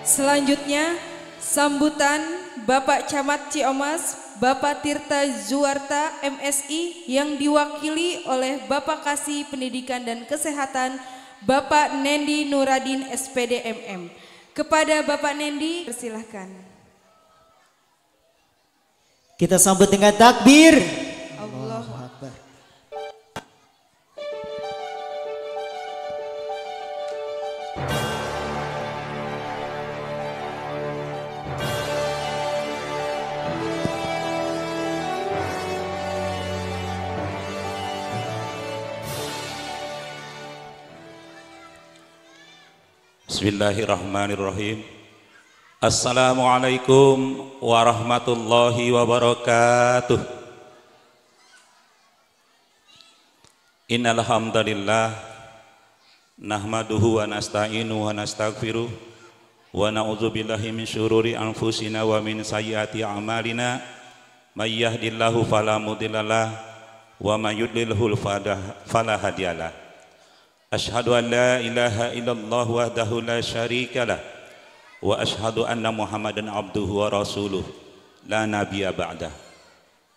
Selanjutnya, sambutan Bapak Camat Ciomas, Bapak Tirta Zuarta MSI yang diwakili oleh Bapak Kasih Pendidikan dan Kesehatan, Bapak Nendi Nuradin SPD MM. Kepada Bapak Nendi, persilahkan. Kita sambut dengan takbir. Allahu Akbar. Bismillahirrahmanirrahim. Assalamualaikum warahmatullahi wabarakatuh. Innal hamdalillah nahmaduhu wa nasta'inu wa nastaghfiruh wa na'udzubillahi min syururi anfusina wa min sayyiati a'malina may yahdihillahu fala mudhillalah wa may yudlilhu fala hadiyalah. Ashhadu an la ilaha illallah wahdahu la syarikalah wa ashhadu anna Muhammadan abduhu wa rasuluh la nabiyya ba'dah.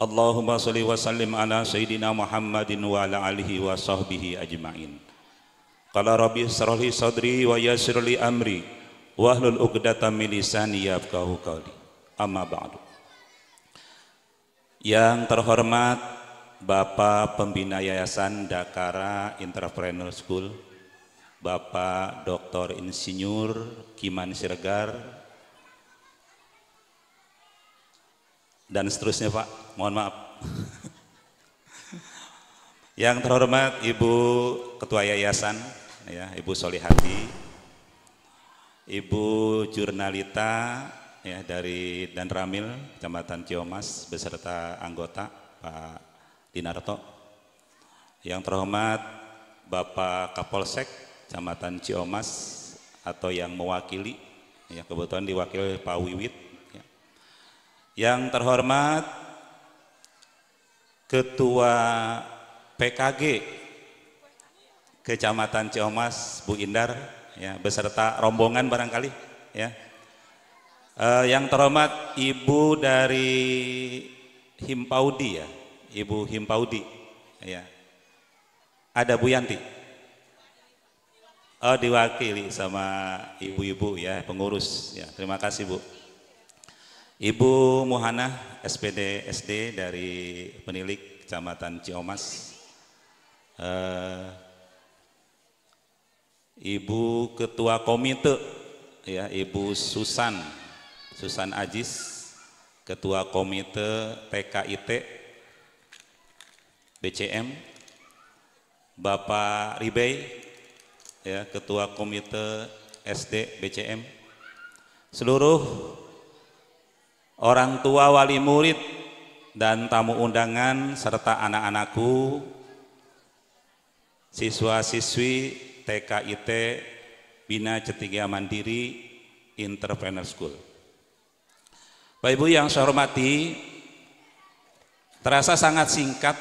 Allahumma shalli wa sallim ala sayyidina Muhammadin wa ala alihi wa sahbihi ajma'in. Qala rabbi shrah li sadri wa yassir li amri wahlul 'uqdatam min lisani yafqahu qawli. Amma ba'du. Yang terhormat Bapak Pembina Yayasan Dakara Entrepreneur School, Bapak Dr. Insinyur Kiman Siregar, dan seterusnya Pak, mohon maaf. Yang terhormat Ibu Ketua Yayasan, ya, Ibu Solihati, Ibu Jurnalita ya, dari Dan Ramil, Kecamatan Ciomas, beserta anggota Pak Dinarto. Yang terhormat Bapak Kapolsek Kecamatan Ciomas atau yang mewakili, ya, kebetulan diwakili Pak Wiwit. Ya. Yang terhormat Ketua PKG Kecamatan Ciomas Bu Indar, ya, beserta rombongan barangkali. Ya. Yang terhormat Ibu dari Himpaudi, ya, Ibu Himpaudi, ya. Ada Bu Yanti. Oh, diwakili sama ibu-ibu, ya, pengurus, ya. Terima kasih Bu. Ibu Muhana SPD SD dari Penilik Kecamatan Ciomas. Ibu Ketua Komite, ya, Ibu Susan Ajis, Ketua Komite TKIT BCM, Bapak Ribey, ya, Ketua Komite SD BCM, seluruh orang tua, wali murid, dan tamu undangan, serta anak-anakku, siswa-siswi TKIT Bina Cetigia Mandiri Entrepreneur School. Bapak Ibu yang saya hormati, terasa sangat singkat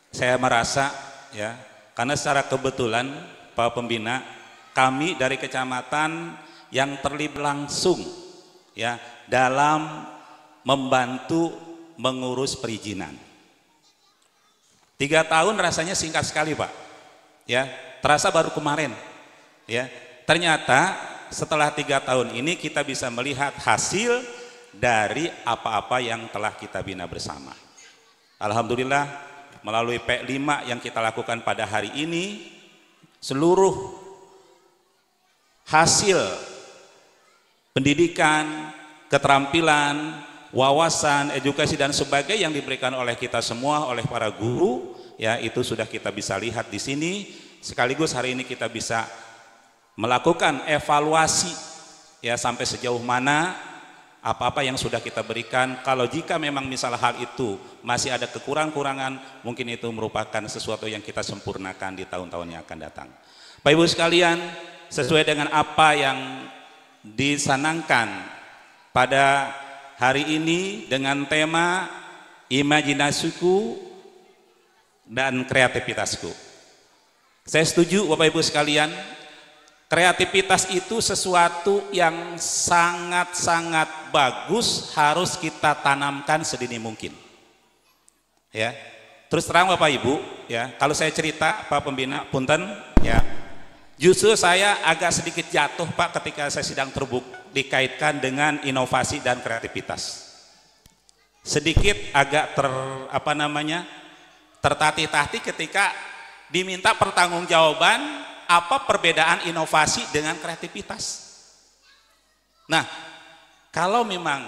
saya merasa, ya, karena secara kebetulan Pak Pembina, kami dari kecamatan yang terlibat langsung, ya, dalam membantu mengurus perizinan. 3 tahun rasanya singkat sekali Pak, ya, terasa baru kemarin, ya. Ternyata setelah 3 tahun ini kita bisa melihat hasil dari apa-apa yang telah kita bina bersama. Alhamdulillah, melalui P5 yang kita lakukan pada hari ini, seluruh hasil pendidikan, keterampilan, wawasan, edukasi dan sebagainya yang diberikan oleh kita semua, oleh para guru, ya, itu sudah kita bisa lihat di sini. Sekaligus hari ini kita bisa melakukan evaluasi, ya, sampai sejauh mana apa-apa yang sudah kita berikan. Kalau jika memang misalnya hal itu masih ada kekurangan, mungkin itu merupakan sesuatu yang kita sempurnakan di tahun-tahun yang akan datang. Bapak Ibu sekalian, sesuai dengan apa yang disanangkan pada hari ini dengan tema imajinasiku dan kreativitasku, saya setuju Bapak Ibu sekalian, Kreativitas itu sesuatu yang sangat-sangat bagus, harus kita tanamkan sedini mungkin. Ya. Terus terang Bapak Ibu, ya, kalau saya cerita Pak Pembina, punten, ya. Justru saya agak sedikit jatuh Pak ketika saya sidang terbuk dikaitkan dengan inovasi dan kreativitas. Sedikit agak tertatih-tatih ketika diminta pertanggungjawaban apa perbedaan inovasi dengan kreativitas. Nah, kalau memang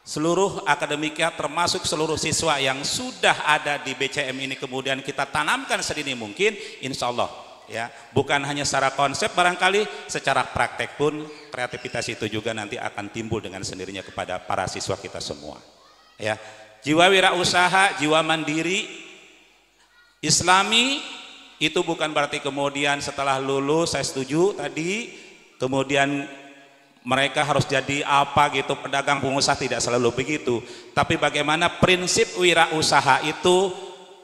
seluruh akademika termasuk seluruh siswa yang sudah ada di BCM ini kemudian kita tanamkan sedini mungkin, insya Allah ya, bukan hanya secara konsep, barangkali secara praktek pun kreativitas itu juga nanti akan timbul dengan sendirinya kepada para siswa kita semua. Ya, jiwa wirausaha, jiwa mandiri, Islami itu bukan berarti kemudian setelah lulus, saya setuju tadi, kemudian mereka harus jadi apa gitu, pedagang, pengusaha, tidak selalu begitu. Tapi bagaimana prinsip wirausaha itu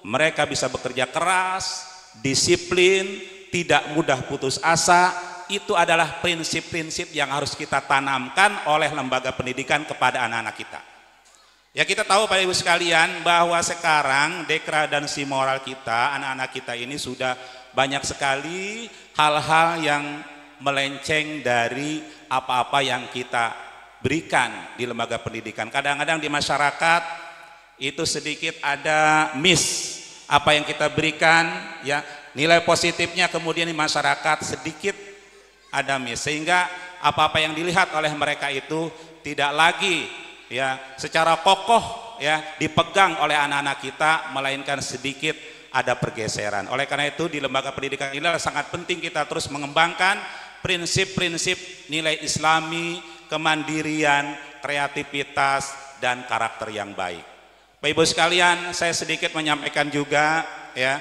mereka bisa bekerja keras, disiplin, tidak mudah putus asa. Itu adalah prinsip-prinsip yang harus kita tanamkan oleh lembaga pendidikan kepada anak-anak kita. Ya, kita tahu Bapak Ibu sekalian bahwa sekarang degradasi moral kita, anak-anak kita ini sudah banyak sekali hal-hal yang melenceng dari apa-apa yang kita berikan di lembaga pendidikan. Kadang-kadang di masyarakat itu sedikit ada miss apa yang kita berikan, ya, nilai positifnya kemudian di masyarakat sedikit ada miss, sehingga apa-apa yang dilihat oleh mereka itu tidak lagi ya secara kokoh ya dipegang oleh anak-anak kita, melainkan sedikit ada pergeseran. Oleh karena itu di lembaga pendidikan ini sangat penting kita terus mengembangkan prinsip-prinsip nilai Islami, kemandirian, kreativitas, dan karakter yang baik. Bapak Ibu sekalian, saya sedikit menyampaikan juga ya,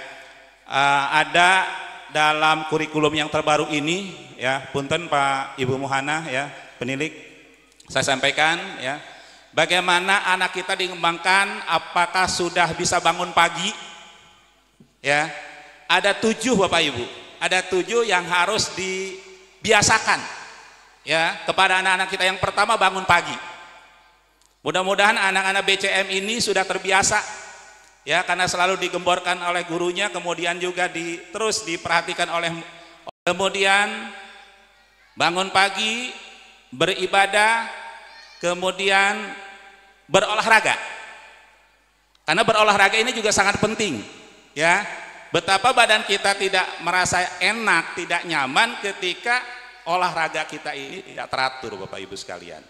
ada dalam kurikulum yang terbaru ini ya, punten Pak Ibu Muhana ya, penilik, saya sampaikan ya, bagaimana anak kita dikembangkan, apakah sudah bisa bangun pagi? Ya, ada 7 Bapak Ibu, ada 7 yang harus dibiasakan ya kepada anak-anak kita. Yang pertama, bangun pagi. Mudah-mudahan anak-anak BCM ini sudah terbiasa ya, karena selalu digemborkan oleh gurunya, kemudian juga terus diperhatikan oleh, kemudian bangun pagi, beribadah, kemudian berolahraga. Karena berolahraga ini juga sangat penting ya. Betapa badan kita tidak merasa enak, tidak nyaman ketika olahraga kita ini tidak teratur Bapak Ibu sekalian.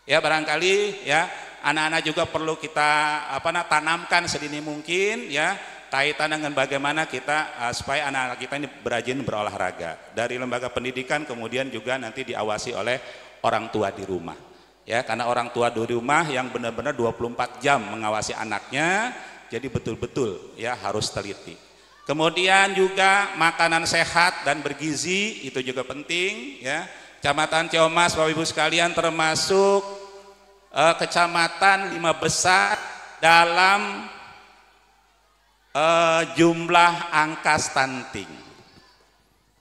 Ya, barangkali ya anak-anak juga perlu kita tanamkan sedini mungkin ya, kaitan dengan bagaimana kita supaya anak-anak kita ini berajin berolahraga. Dari lembaga pendidikan kemudian juga nanti diawasi oleh orang tua di rumah. Ya, karena orang tua di rumah yang benar-benar 24 jam mengawasi anaknya, jadi betul-betul ya harus teliti. Kemudian juga makanan sehat dan bergizi itu juga penting ya. Kecamatan Ciomas Bapak Ibu sekalian termasuk kecamatan 5 besar dalam jumlah angka stunting.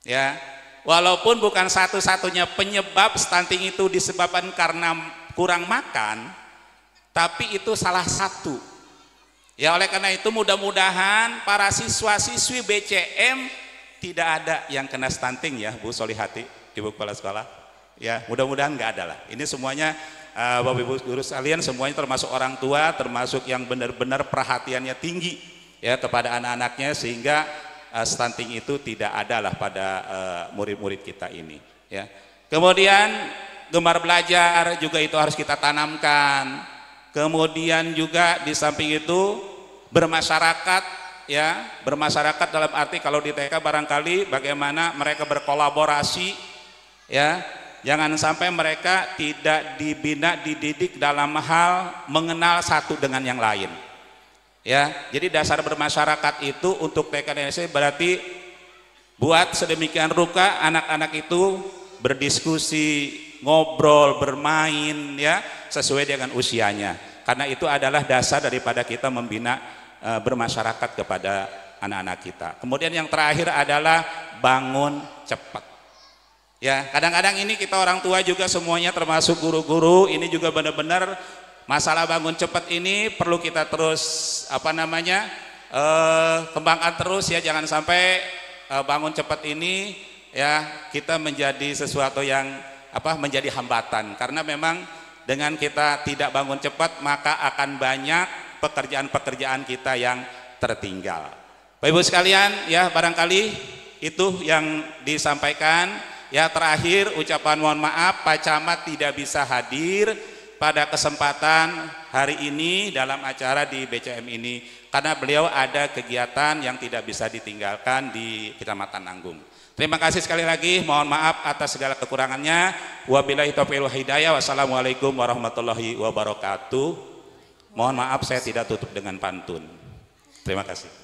Ya, walaupun bukan satu-satunya penyebab stunting itu disebabkan karena kurang makan, tapi itu salah satu. Ya, oleh karena itu mudah-mudahan para siswa-siswi BCM tidak ada yang kena stunting ya, Bu Solihati, Ibu Kepala Sekolah. Ya, mudah-mudahan nggak ada lah. Ini semuanya Bapak Ibu guru sekalian, semuanya termasuk orang tua, termasuk yang benar-benar perhatiannya tinggi ya kepada anak-anaknya, sehingga stunting itu tidak ada lah pada murid-murid kita ini ya. Kemudian gemar belajar juga itu harus kita tanamkan. Kemudian juga di samping itu bermasyarakat ya, bermasyarakat dalam arti kalau di TK barangkali bagaimana mereka berkolaborasi ya, jangan sampai mereka tidak dibina, dididik dalam hal mengenal satu dengan yang lain ya. Jadi dasar bermasyarakat itu untuk TK dan SD berarti buat sedemikian rupa anak-anak itu berdiskusi, ngobrol, bermain ya sesuai dengan usianya, karena itu adalah dasar daripada kita membina bermasyarakat kepada anak-anak kita. Kemudian yang terakhir adalah bangun cepat Ya, kadang-kadang ini kita orang tua juga semuanya termasuk guru-guru, ini juga benar-benar masalah bangun cepat ini perlu kita terus kembangkan terus ya, jangan sampai bangun cepat ini ya kita menjadi sesuatu yang menjadi hambatan, karena memang dengan kita tidak bangun cepat maka akan banyak pekerjaan-pekerjaan kita yang tertinggal. Bapak Ibu sekalian, ya barangkali itu yang disampaikan. Ya, terakhir ucapan mohon maaf Pak Camat tidak bisa hadir pada kesempatan hari ini dalam acara di BCM ini karena beliau ada kegiatan yang tidak bisa ditinggalkan di Kecamatan Nanggung. Terima kasih sekali lagi, mohon maaf atas segala kekurangannya. Wabillahi taufiq wal hidayah. Wassalamualaikum warahmatullahi wabarakatuh. Mohon maaf saya tidak tutup dengan pantun. Terima kasih.